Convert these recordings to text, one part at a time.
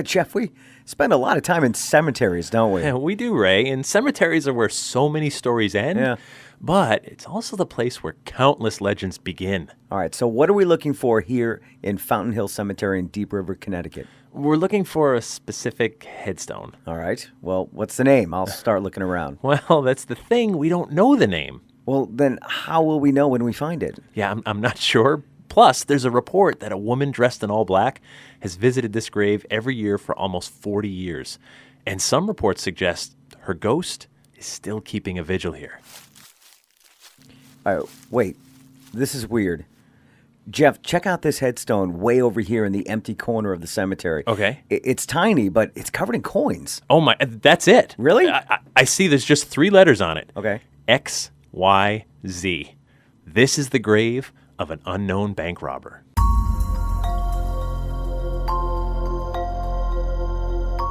Jeff, we spend a lot of time in cemeteries, don't we? Yeah, we do, Ray. And cemeteries are where so many stories end. Yeah. But it's also the place where countless legends begin. All right, so what are we looking for here in Fountain Hill Cemetery in Deep River, Connecticut? We're looking for a specific headstone. All right, well, what's the name? I'll start looking around. Well, that's the thing. We don't know the name. Well, then how will we know when we find it? Yeah, I'm not sure. Plus, there's a report that a woman dressed in all black has visited this grave every year for almost 40 years. And some reports suggest her ghost is still keeping a vigil here. Wait, this is weird. Jeff, check out this headstone way over here in the empty corner of the cemetery. Okay. It's tiny, but it's covered in coins. Oh my, that's it. Really? I see there's just 3 letters on it. Okay. XYZ. This is the grave of an unknown bank robber.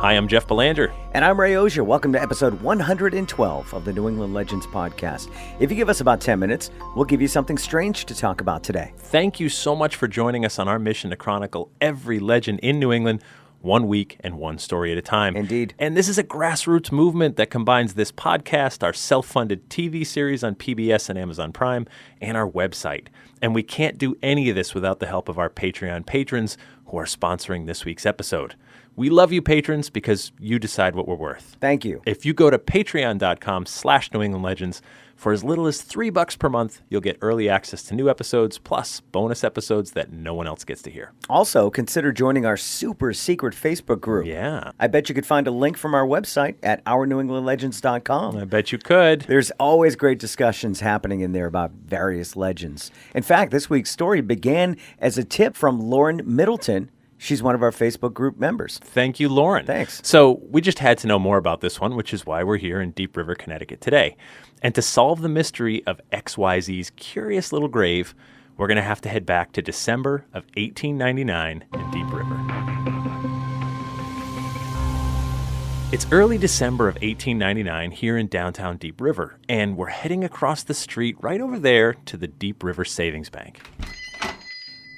Hi, I'm Jeff Belanger. And I'm Ray Auger. Welcome to episode 112 of the New England Legends podcast. If you give us about 10 minutes, we'll give you something strange to talk about today. Thank you so much for joining us on our mission to chronicle every legend in New England, one week and one story at a time. Indeed. And this is a grassroots movement that combines this podcast, our self-funded TV series on PBS and Amazon Prime, and our website. And we can't do any of this without the help of our Patreon patrons who are sponsoring this week's episode. We love you, patrons, because you decide what we're worth. Thank you. If you go to patreon.com/New England Legends, for as little as $3 per month, you'll get early access to new episodes, plus bonus episodes that no one else gets to hear. Also, consider joining our super secret Facebook group. Yeah. I bet you could find a link from our website at ournewenglandlegends.com. I bet you could. There's always great discussions happening in there about various legends. In fact, this week's story began as a tip from Lauren Middleton. She's one of our Facebook group members. Thank you, Lauren. Thanks. So we just had to know more about this one, which is why we're here in Deep River, Connecticut today. And to solve the mystery of XYZ's curious little grave, we're going to have to head back to December of 1899 in Deep River. It's early December of 1899 here in downtown Deep River, and we're heading across the street right over there to the Deep River Savings Bank.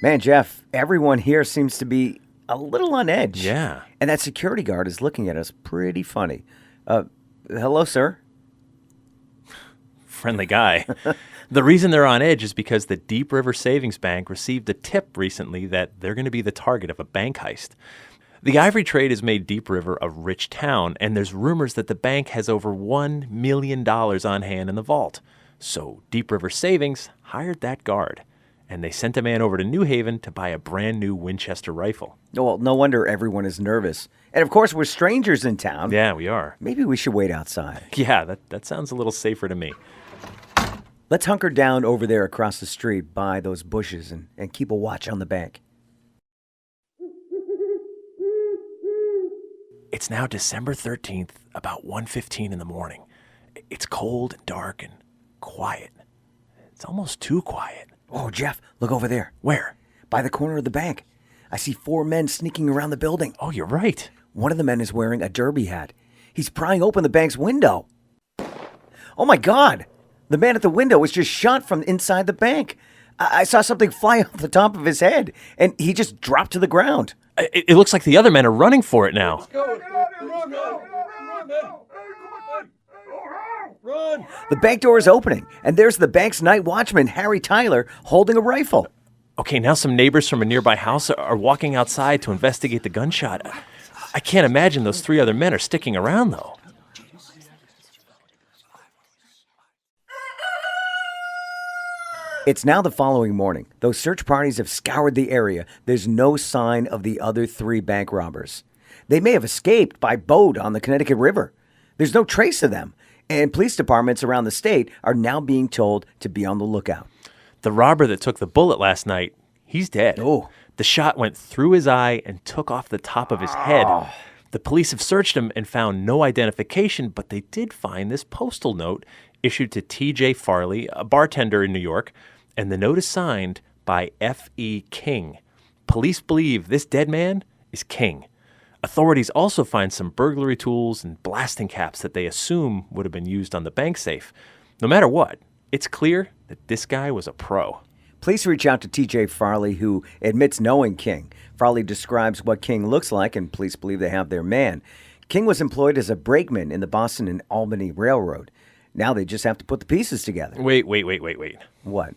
Man, Jeff, everyone here seems to be a little on edge. Yeah. And that security guard is looking at us pretty funny. Hello, sir. Friendly guy. The reason they're on edge is because the Deep River Savings Bank received a tip recently that they're going to be the target of a bank heist. The ivory trade has made Deep River a rich town, and there's rumors that the bank has over $1 million on hand in the vault. So Deep River Savings hired that guard, and they sent a man over to New Haven to buy a brand new Winchester rifle. Well, no wonder everyone is nervous. And of course, we're strangers in town. Yeah, we are. Maybe we should wait outside. Yeah, that sounds a little safer to me. Let's hunker down over there across the street by those bushes and keep a watch on the bank. It's now December 13th, about 1:15 in the morning. It's cold and dark and quiet. It's almost too quiet. Oh, Jeff, look over there. Where? By the corner of the bank. I see 4 men sneaking around the building. Oh, you're right. One of the men is wearing a derby hat. He's prying open the bank's window. Oh, my God. The man at the window was just shot from inside the bank. I saw something fly off the top of his head, and he just dropped to the ground. It looks like the other men are running for it now. Run! The bank door is opening, and there's the bank's night watchman, Harry Tyler, holding a rifle. Okay, now some neighbors from a nearby house are walking outside to investigate the gunshot. I can't imagine those 3 other men are sticking around, though. It's now the following morning. Though search parties have scoured the area, there's no sign of the other 3 bank robbers. They may have escaped by boat on the Connecticut River. There's no trace of them, and police departments around the state are now being told to be on the lookout. The robber that took the bullet last night, he's dead. Oh. The shot went through his eye and took off the top of his head. The police have searched him and found no identification, but they did find this postal note issued to T.J. Farley, a bartender in New York, and the note is signed by F.E. King. Police believe this dead man is King. Authorities also find some burglary tools and blasting caps that they assume would have been used on the bank safe. No matter what, it's clear that this guy was a pro. Police reach out to TJ Farley, who admits knowing King. Farley describes what King looks like, and police believe they have their man. King was employed as a brakeman in the Boston and Albany Railroad. Now they just have to put the pieces together. Wait. What?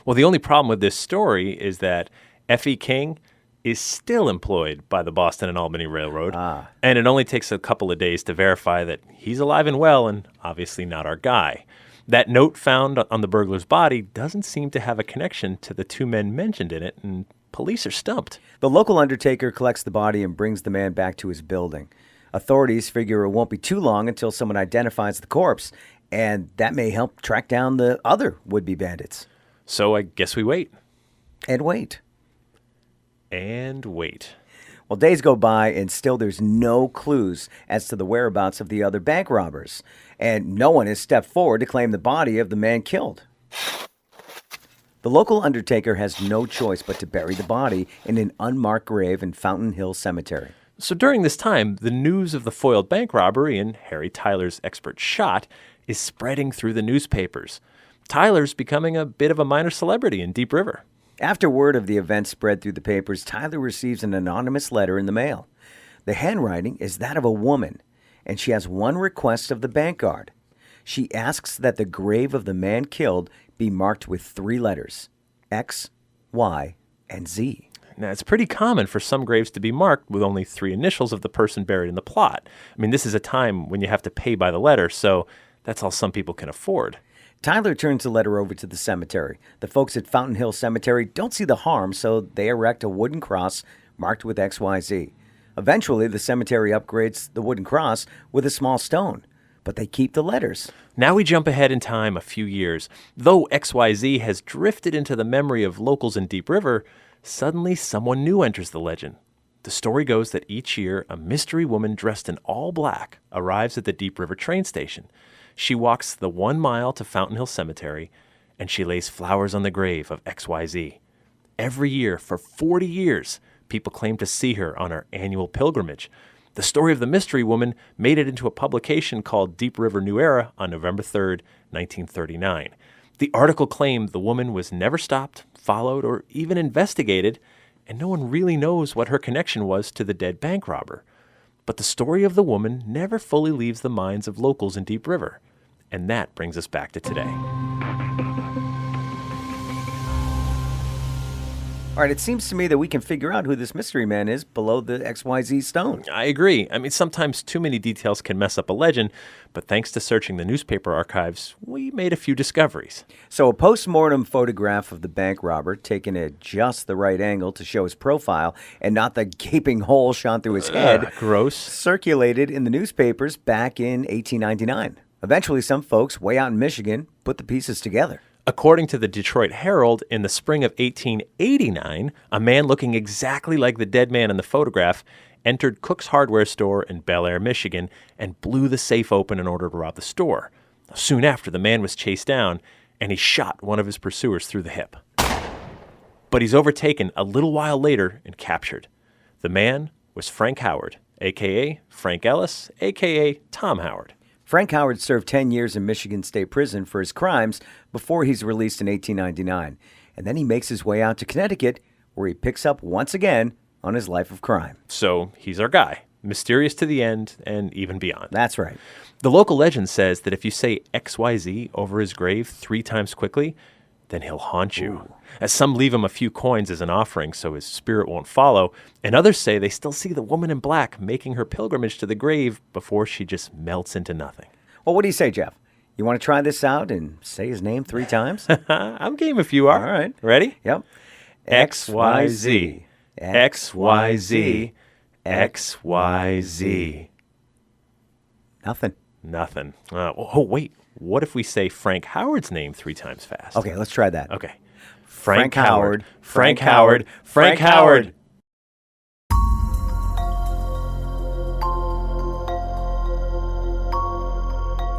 Well, the only problem with this story is that F.E. King is still employed by the Boston and Albany Railroad, and it only takes a couple of days to verify that he's alive and well and obviously not our guy. That note found on the burglar's body doesn't seem to have a connection to the two men mentioned in it, and police are stumped. The local undertaker collects the body and brings the man back to his building. Authorities figure it won't be too long until someone identifies the corpse, and that may help track down the other would-be bandits. So I guess we wait. And wait. And wait. Well, days go by, and still there's no clues as to the whereabouts of the other bank robbers, and no one has stepped forward to claim the body of the man killed. The local undertaker has no choice but to bury the body in an unmarked grave in Fountain Hill Cemetery. So during this time, the news of the foiled bank robbery and Harry Tyler's expert shot is spreading through the newspapers. Tyler's becoming a bit of a minor celebrity in Deep River. After word of the event spread through the papers, Tyler receives an anonymous letter in the mail. The handwriting is that of a woman, and she has one request of the bank guard. She asks that the grave of the man killed be marked with 3 letters, X, Y, and Z. Now, it's pretty common for some graves to be marked with only 3 initials of the person buried in the plot. I mean, this is a time when you have to pay by the letter, so that's all some people can afford. Tyler turns the letter over to the cemetery. The folks at Fountain Hill Cemetery don't see the harm, so they erect a wooden cross marked with XYZ. Eventually, the cemetery upgrades the wooden cross with a small stone, but they keep the letters. Now we jump ahead in time a few years. Though XYZ has drifted into the memory of locals in Deep River, suddenly someone new enters the legend. The story goes that each year, a mystery woman dressed in all black arrives at the Deep River train station. She walks the 1 mile to Fountain Hill Cemetery, and she lays flowers on the grave of XYZ. Every year, for 40 years, people claim to see her on her annual pilgrimage. The story of the mystery woman made it into a publication called Deep River New Era on November 3rd, 1939. The article claimed the woman was never stopped, followed, or even investigated, and no one really knows what her connection was to the dead bank robber. But the story of the woman never fully leaves the minds of locals in Deep River. And that brings us back to today. All right, it seems to me that we can figure out who this mystery man is below the XYZ stone. I agree. I mean, sometimes too many details can mess up a legend, but thanks to searching the newspaper archives, we made a few discoveries. So a post-mortem photograph of the bank robber, taken at just the right angle to show his profile and not the gaping hole shot through his head, Gross. circulated in the newspapers back in 1899. Eventually, some folks way out in Michigan put the pieces together. According to the Detroit Herald, in the spring of 1889, a man looking exactly like the dead man in the photograph entered Cook's hardware store in Bel Air, Michigan, and blew the safe open in order to rob the store. Soon after, the man was chased down, and he shot one of his pursuers through the hip. But he's overtaken a little while later and captured. The man was Frank Howard, a.k.a. Frank Ellis, a.k.a. Tom Howard. Frank Howard served 10 years in Michigan State Prison for his crimes before he's released in 1899. And then he makes his way out to Connecticut, where he picks up once again on his life of crime. So he's our guy, mysterious to the end and even beyond. That's right. The local legend says that if you say XYZ over his grave 3 times quickly, then he'll haunt you. Ooh. As some leave him a few coins as an offering so his spirit won't follow, and others say they still see the woman in black making her pilgrimage to the grave before she just melts into nothing. Well, what do you say, Jeff? You want to try this out and say his name 3 times? I'm game if you are. All right. Ready? Yep. XYZ. XYZ. XYZ. Nothing. Oh, wait. What if we say Frank Howard's name 3 times fast? Okay, let's try that. Okay. Frank Howard. Frank Howard. Frank Howard.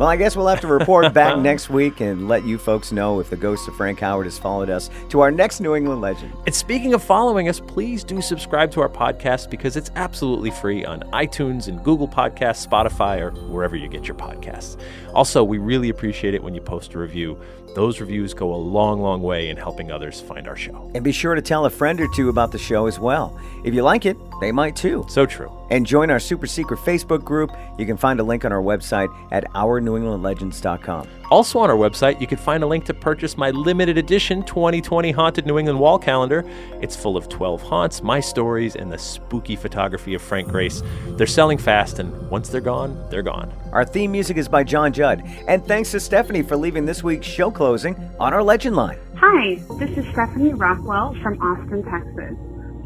Well, I guess we'll have to report back next week and let you folks know if the ghost of Frank Howard has followed us to our next New England legend. And speaking of following us, please do subscribe to our podcast because it's absolutely free on iTunes and Google Podcasts, Spotify, or wherever you get your podcasts. Also, we really appreciate it when you post a review. Those reviews go a long, long way in helping others find our show. And be sure to tell a friend or two about the show as well. If you like it, they might too. So true. And join our super secret Facebook group. You can find a link on our website at OurNewEnglandLegends.com. Also on our website, you can find a link to purchase my limited edition 2020 Haunted New England wall calendar. It's full of 12 haunts, my stories, and the spooky photography of Frank Grace. They're selling fast, and once they're gone, they're gone. Our theme music is by John Judd. And thanks to Stephanie for leaving this week's show closing on our legend line. Hi, this is Stephanie Rockwell from Austin, Texas.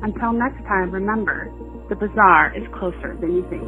Until next time, remember, the bizarre is closer than you think.